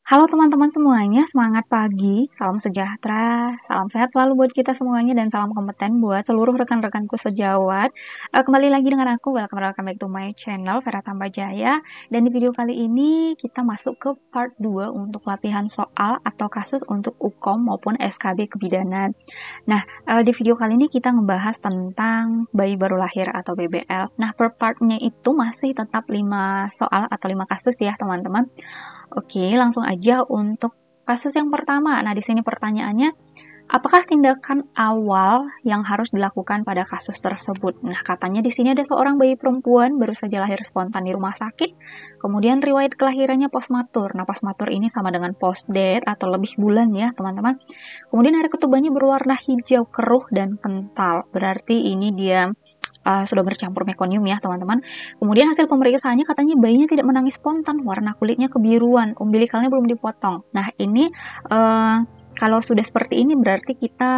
Halo teman-teman semuanya, semangat pagi, salam sejahtera, salam sehat selalu buat kita semuanya dan salam kompeten buat seluruh rekan-rekanku sejawat. Kembali lagi dengan aku, welcome back to my channel, Vera Tambajaya. Dan di video kali ini kita masuk ke part 2 untuk latihan soal atau kasus untuk UKOM maupun SKB kebidanan. Nah, di video kali ini kita ngebahas tentang bayi baru lahir atau BBL. Nah, per partnya itu masih tetap 5 soal atau 5 kasus ya teman-teman. Oke, langsung aja untuk kasus yang pertama. Nah, di sini pertanyaannya, apakah tindakan awal yang harus dilakukan pada kasus tersebut? Nah, katanya di sini ada seorang bayi perempuan baru saja lahir spontan di rumah sakit, kemudian riwayat kelahirannya postmatur. Nah, postmatur ini sama dengan post-death atau lebih bulan ya, teman-teman. Kemudian air ketubannya berwarna hijau keruh dan kental. Berarti ini dia sudah bercampur mekonium ya teman-teman. Kemudian hasil pemeriksaannya katanya bayinya tidak menangis spontan, warna kulitnya kebiruan, umbilikalnya belum dipotong. Nah ini kalau sudah seperti ini berarti kita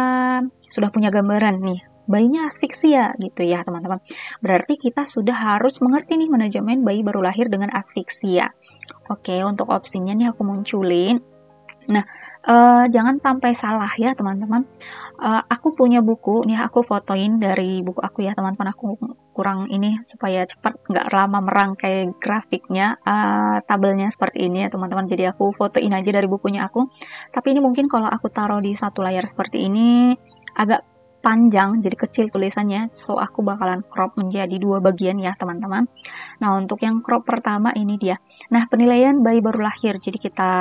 sudah punya gambaran nih, bayinya asfiksia gitu ya teman-teman. Berarti kita sudah harus mengerti nih manajemen bayi baru lahir dengan asfiksia. Oke, untuk opsinya nih aku munculin. Nah, jangan sampai salah ya teman-teman. Aku punya buku, nih aku fotoin dari buku aku ya teman-teman. Aku kurang ini supaya cepat, nggak lama merangkai grafiknya, tabelnya seperti ini ya teman-teman. Jadi aku fotoin aja dari bukunya aku. Tapi ini mungkin kalau aku taruh di satu layar seperti ini agak panjang, jadi kecil tulisannya. So aku bakalan crop menjadi 2 bagian ya teman-teman. Nah, untuk yang crop pertama ini dia. Nah, penilaian bayi baru lahir. Jadi kita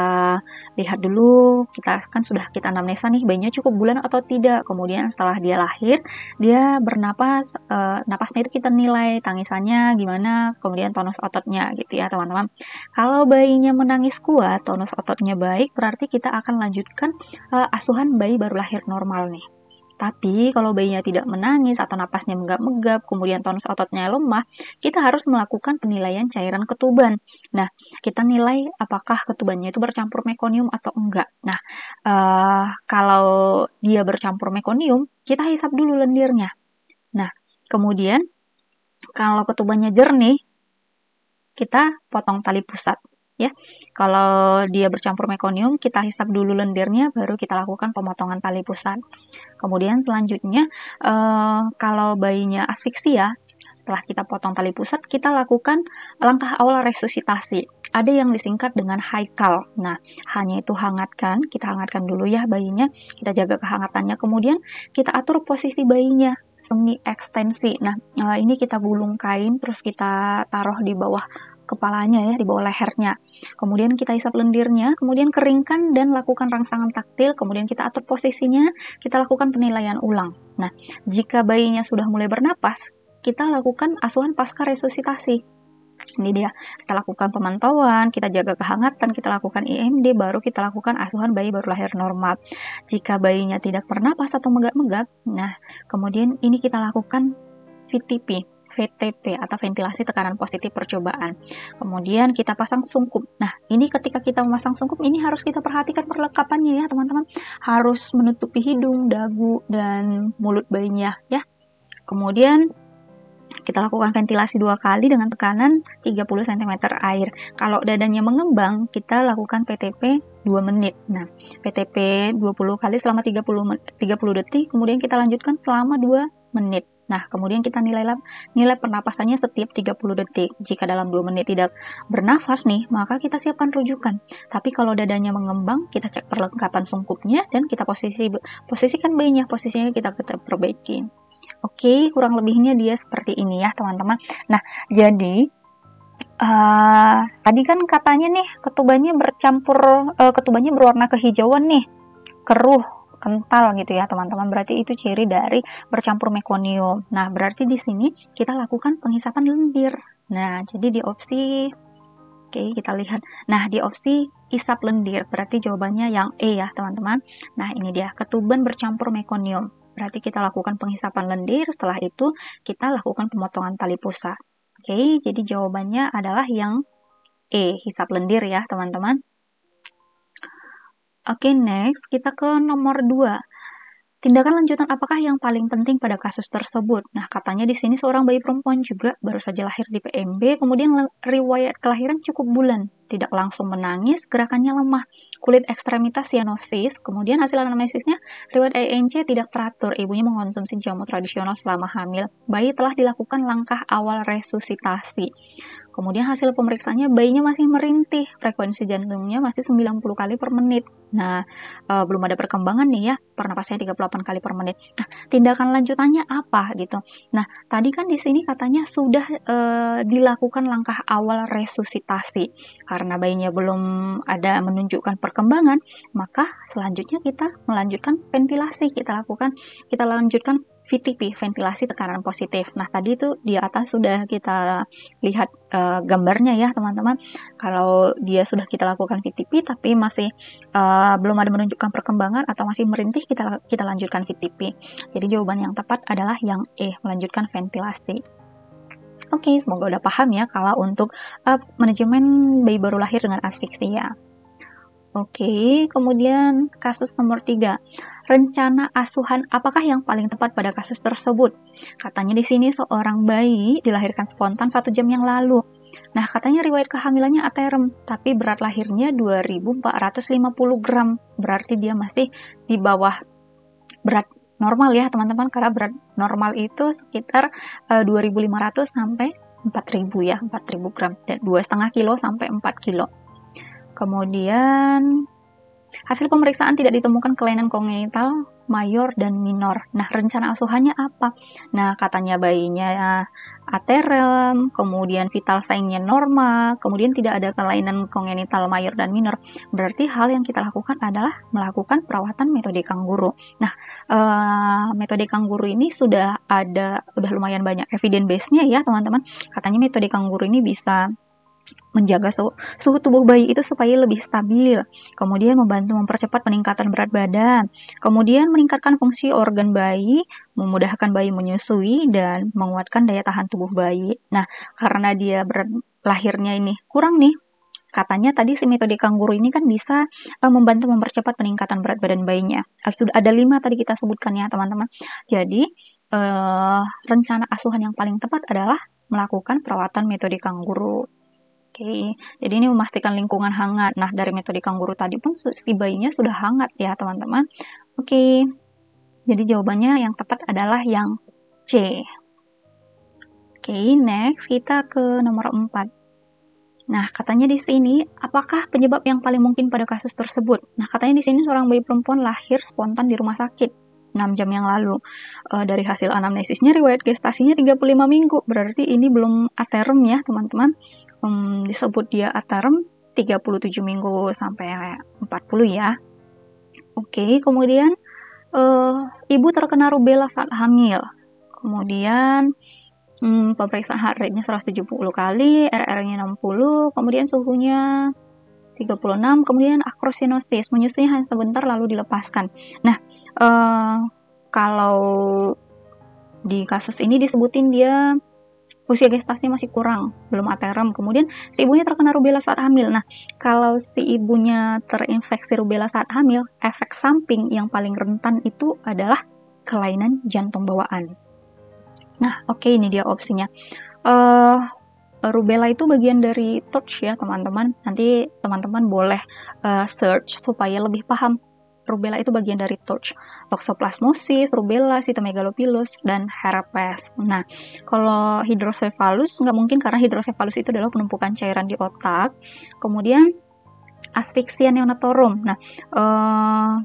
lihat dulu, kita kan sudah kita anamnesa nih, bayinya cukup bulan atau tidak. Kemudian setelah dia lahir, dia bernapas, napasnya itu kita nilai tangisannya gimana, kemudian tonus ototnya gitu ya, teman-teman. Kalau bayinya menangis kuat, tonus ototnya baik, berarti kita akan lanjutkan asuhan bayi baru lahir normal nih. Tapi kalau bayinya tidak menangis atau napasnya menggap-menggap, kemudian tonus ototnya lemah, kita harus melakukan penilaian cairan ketuban. Nah, kita nilai apakah ketubannya itu bercampur mekonium atau enggak. Nah, kalau dia bercampur mekonium, kita hisap dulu lendirnya. Nah, kemudian kalau ketubannya jernih, kita potong tali pusat. Ya, kalau dia bercampur mekonium, kita hisap dulu lendirnya, baru kita lakukan pemotongan tali pusat. Kemudian selanjutnya, kalau bayinya asfiksia, setelah kita potong tali pusat, kita lakukan langkah awal resusitasi. Ada yang disingkat dengan haikal. Nah, hanya itu hangatkan, kita hangatkan dulu ya bayinya, kita jaga kehangatannya, kemudian kita atur posisi bayinya, semi ekstensi. Nah, ini kita gulung kain, terus kita taruh di bawah kepalanya ya, di bawah lehernya. Kemudian kita hisap lendirnya, kemudian keringkan dan lakukan rangsangan taktil, kemudian kita atur posisinya, kita lakukan penilaian ulang. Nah, jika bayinya sudah mulai bernapas, kita lakukan asuhan pasca resusitasi. Ini dia, kita lakukan pemantauan, kita jaga kehangatan, kita lakukan IMD, baru kita lakukan asuhan bayi baru lahir normal. Jika bayinya tidak bernapas atau megap-megap, nah kemudian ini kita lakukan VTP atau ventilasi tekanan positif percobaan. Kemudian kita pasang sungkup. Nah, ini ketika kita memasang sungkup ini harus kita perhatikan perlengkapannya ya, teman-teman. Harus menutupi hidung, dagu, dan mulut bayinya ya. Kemudian kita lakukan ventilasi 2 kali dengan tekanan 30 cm air. Kalau dadanya mengembang, kita lakukan PTP 2 menit. Nah, PTP 20 kali selama 30 detik, kemudian kita lanjutkan selama 2 menit. Nah, kemudian kita nilai pernapasannya setiap 30 detik. Jika dalam 2 menit tidak bernafas nih, maka kita siapkan rujukan. Tapi kalau dadanya mengembang, kita cek perlengkapan sungkupnya dan kita posisikan bayinya, posisinya kita perbaiki. Oke, kurang lebihnya dia seperti ini ya, teman-teman. Nah, jadi tadi kan katanya nih ketubannya ketubannya berwarna kehijauan nih, keruh, kental gitu ya teman-teman. Berarti itu ciri dari bercampur mekonium. Nah, berarti di sini kita lakukan penghisapan lendir. Nah, jadi di opsi, oke kita lihat. Nah, di opsi isap lendir, berarti jawabannya yang E ya teman-teman. Nah, ini dia, ketuban bercampur mekonium. Berarti kita lakukan penghisapan lendir, setelah itu kita lakukan pemotongan tali pusat. Oke, jadi jawabannya adalah yang E, hisap lendir ya teman-teman. Oke, next kita ke nomor 2. Tindakan lanjutan apakah yang paling penting pada kasus tersebut? Nah, katanya di sini seorang bayi perempuan juga baru saja lahir di PMB, kemudian riwayat kelahiran cukup bulan, tidak langsung menangis, gerakannya lemah, kulit ekstremitas sianosis, kemudian hasil anamnesisnya riwayat ENC tidak teratur, ibunya mengonsumsi jamu tradisional selama hamil, bayi telah dilakukan langkah awal resusitasi. Kemudian hasil pemeriksaannya bayinya masih merintih, frekuensi jantungnya masih 90 kali per menit. Nah, belum ada perkembangan nih ya, pernapasnya 38 kali per menit. Nah, tindakan lanjutannya apa gitu. Nah, tadi kan di sini katanya sudah dilakukan langkah awal resusitasi. Karena bayinya belum ada menunjukkan perkembangan, maka selanjutnya kita melanjutkan ventilasi, kita lanjutkan VTP, ventilasi tekanan positif. Nah, tadi itu di atas sudah kita lihat gambarnya ya, teman-teman. Kalau dia sudah kita lakukan VTP tapi masih belum ada menunjukkan perkembangan atau masih merintih, kita lanjutkan VTP. Jadi jawaban yang tepat adalah yang E, melanjutkan ventilasi. Oke, semoga udah paham ya kalau untuk manajemen bayi baru lahir dengan asfiksia. Oke, kemudian kasus nomor 3. Rencana asuhan apakah yang paling tepat pada kasus tersebut? Katanya di sini seorang bayi dilahirkan spontan 1 jam yang lalu. Nah, katanya riwayat kehamilannya aterem, tapi berat lahirnya 2450 gram. Berarti dia masih di bawah berat normal ya, teman-teman, karena berat normal itu sekitar 2500 sampai 4000 ya, 4000 gram. 2,5 kilo sampai 4 kilo. Kemudian hasil pemeriksaan tidak ditemukan kelainan kongenital mayor dan minor. Nah, rencana asuhannya apa? Nah, katanya bayinya aterem, kemudian vital sign-nya normal, kemudian tidak ada kelainan kongenital mayor dan minor. Berarti hal yang kita lakukan adalah melakukan perawatan metode kangguru. Nah, metode kangguru ini sudah lumayan banyak evidence base-nya ya, teman-teman. Katanya metode kangguru ini bisa menjaga suhu tubuh bayi itu supaya lebih stabil, kemudian membantu mempercepat peningkatan berat badan, kemudian meningkatkan fungsi organ bayi, memudahkan bayi menyusui, dan menguatkan daya tahan tubuh bayi. Nah, karena dia berat lahirnya ini kurang nih, katanya tadi si metode kangguru ini kan bisa membantu mempercepat peningkatan berat badan bayinya. Sudah ada 5 tadi kita sebutkan ya, teman-teman. Jadi, rencana asuhan yang paling tepat adalah melakukan perawatan metode kangguru. Oke, jadi ini memastikan lingkungan hangat. Nah, dari metode kangguru tadi pun si bayinya sudah hangat ya, teman-teman. Oke, jadi jawabannya yang tepat adalah yang C. Oke, next kita ke nomor 4. Nah, katanya di sini, apakah penyebab yang paling mungkin pada kasus tersebut? Nah, katanya di sini seorang bayi perempuan lahir spontan di rumah sakit 6 jam yang lalu. Dari hasil anamnesisnya, riwayat gestasinya 35 minggu. Berarti ini belum aterem ya, teman-teman. Disebut dia aterem 37 minggu sampai 40 ya. Oke, kemudian ibu terkena rubella saat hamil. Kemudian pemeriksaan heart rate-nya 170 kali, RR-nya 60, kemudian suhunya 36, kemudian akrosinosis, menyusui hanya sebentar lalu dilepaskan. Nah, kalau di kasus ini disebutin dia usia gestasi masih kurang, belum aterem. Kemudian si ibunya terkena rubella saat hamil. Nah, kalau si ibunya terinfeksi rubella saat hamil, efek samping yang paling rentan itu adalah kelainan jantung bawaan. Nah, oke, ini dia opsinya. Rubella itu bagian dari TORCH ya, teman-teman. Nanti teman-teman boleh search supaya lebih paham. Rubella itu bagian dari TORCH, toxoplasmosis, rubella, cytomegalovirus, dan herpes. Nah, kalau hidrocephalus nggak mungkin karena hidrocephalus itu adalah penumpukan cairan di otak. Kemudian asfiksia neonatorum. Nah,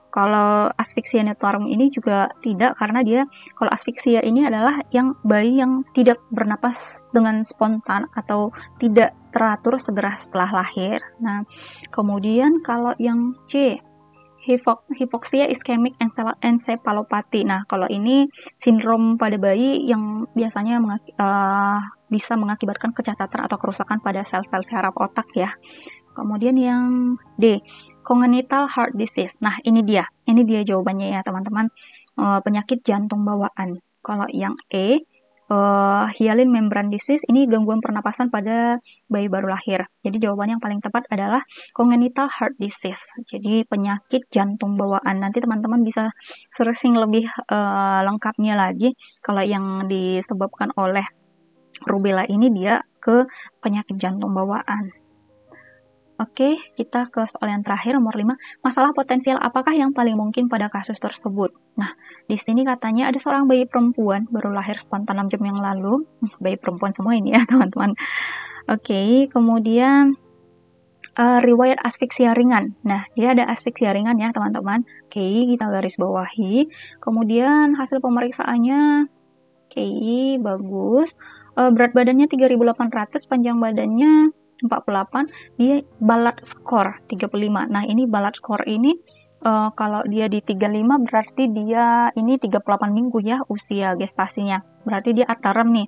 kalau asfiksia neonatorum ini juga tidak, karena dia kalau asfiksia ini adalah yang bayi yang tidak bernapas dengan spontan atau tidak teratur segera setelah lahir. Nah, kemudian kalau yang C, hipoksia iskemik encephalopathy. Nah, kalau ini sindrom pada bayi yang biasanya bisa mengakibatkan kecacatan atau kerusakan pada sel-sel saraf otak ya. Kemudian yang D, congenital heart disease. Nah, ini dia jawabannya ya, teman-teman. Penyakit jantung bawaan. Kalau yang E, hyaline membrane disease, ini gangguan pernapasan pada bayi baru lahir. Jadi jawaban yang paling tepat adalah congenital heart disease. Jadi penyakit jantung bawaan. Nanti teman-teman bisa searching lebih lengkapnya lagi kalau yang disebabkan oleh rubella ini dia ke penyakit jantung bawaan. Oke, kita ke soal yang terakhir, nomor 5. Masalah potensial apakah yang paling mungkin pada kasus tersebut? Nah, di sini katanya ada seorang bayi perempuan baru lahir spontan 6 jam yang lalu. Bayi perempuan semua ini ya, teman-teman. Oke, kemudian riwayat asfiksia ringan. Nah, dia ada asfiksia ringan ya, teman-teman. Oke, kita garis bawahi. Kemudian hasil pemeriksaannya, oke, bagus. Berat badannya 3.800, panjang badannya 48, dia Ballard score 35. Nah, ini Ballard score ini kalau dia di 35 berarti dia ini 38 minggu ya usia gestasinya. Berarti dia atarem nih.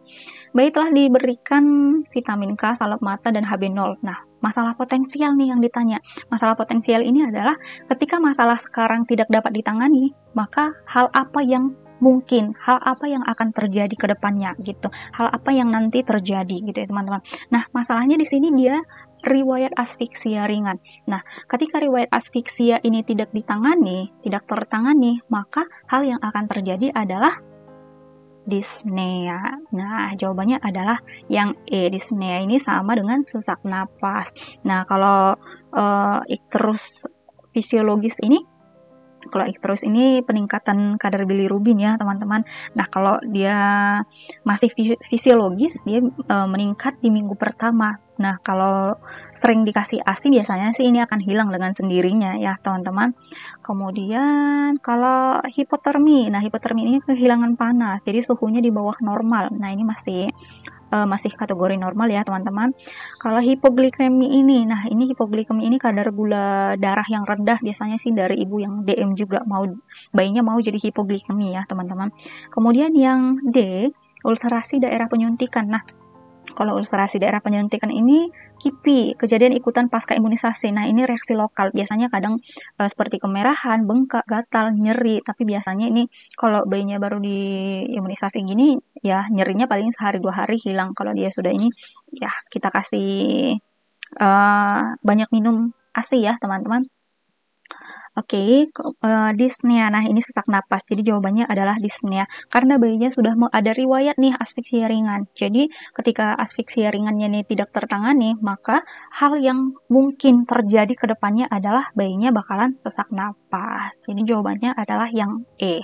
Bayi telah diberikan vitamin K, salep mata, dan HB0. Nah, masalah potensial nih yang ditanya. Masalah potensial ini adalah ketika masalah sekarang tidak dapat ditangani, maka hal apa yang mungkin, hal apa yang akan terjadi ke depannya gitu. Hal apa yang nanti terjadi gitu ya, teman-teman. Nah, masalahnya di sini dia riwayat asfiksia ringan. Nah, ketika riwayat asfiksia ini tidak ditangani, tidak tertangani, maka hal yang akan terjadi adalah dyspnea. Nah, jawabannya adalah yang E. Dyspnea ini sama dengan sesak napas. Nah, kalau ikterus fisiologis ini, kalau ikterus ini peningkatan kadar bilirubin ya, teman-teman. Nah, kalau dia masih fisiologis, dia meningkat di minggu pertama. Nah, kalau sering dikasih ASI biasanya sih ini akan hilang dengan sendirinya ya, teman-teman. Kemudian kalau hipotermi, nah hipotermi ini kehilangan panas, jadi suhunya di bawah normal. Nah, ini masih kategori normal ya, teman-teman. Kalau hipoglikemi ini, nah ini hipoglikemi ini kadar gula darah yang rendah, biasanya sih dari ibu yang DM juga bayinya mau jadi hipoglikemi ya, teman-teman. Kemudian yang D, ulcerasi daerah penyuntikan. Nah, kalau ulcerasi daerah penyuntikan ini KIPI, kejadian ikutan pasca imunisasi. Nah, ini reaksi lokal. Biasanya kadang seperti kemerahan, bengkak, gatal, nyeri. Tapi biasanya ini kalau bayinya baru diimunisasi gini, ya nyerinya paling sehari 2 hari hilang. Kalau dia sudah ini, ya kita kasih banyak minum ASI ya, teman-teman. Oke, dyspnea. Nah, ini sesak napas. Jadi jawabannya adalah dyspnea. Karena bayinya sudah ada riwayat nih asfiksia ringan. Jadi ketika asfiksia ringannya ini tidak tertangani, maka hal yang mungkin terjadi ke depannya adalah bayinya bakalan sesak napas. Jadi jawabannya adalah yang E.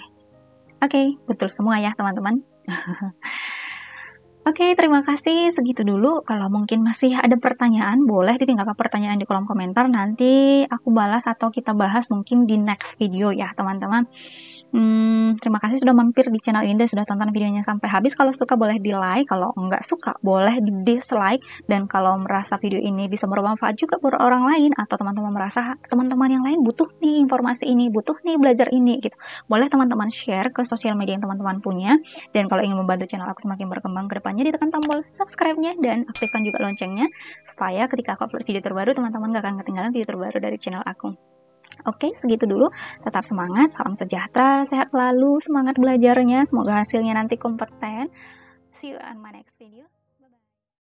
Oke, betul semua ya, teman-teman. Oke, terima kasih. Segitu dulu. Kalau mungkin masih ada pertanyaan, boleh ditinggalkan pertanyaan di kolom komentar. Nanti aku balas atau kita bahas mungkin di next video ya, teman-teman. Terima kasih sudah mampir di channel ini dan sudah tonton videonya sampai habis. Kalau suka boleh di like, kalau enggak suka boleh di dislike. Dan kalau merasa video ini bisa bermanfaat juga buat orang lain, atau teman-teman merasa teman-teman yang lain butuh nih informasi ini, butuh nih belajar ini gitu, boleh teman-teman share ke sosial media yang teman-teman punya. Dan kalau ingin membantu channel aku semakin berkembang ke depannya, ditekan tombol subscribe-nya dan aktifkan juga loncengnya supaya ketika aku upload video terbaru, teman-teman gak akan ketinggalan video terbaru dari channel aku. Oke, segitu dulu. Tetap semangat, salam sejahtera, sehat selalu, semangat belajarnya, semoga hasilnya nanti kompeten. See you on my next video.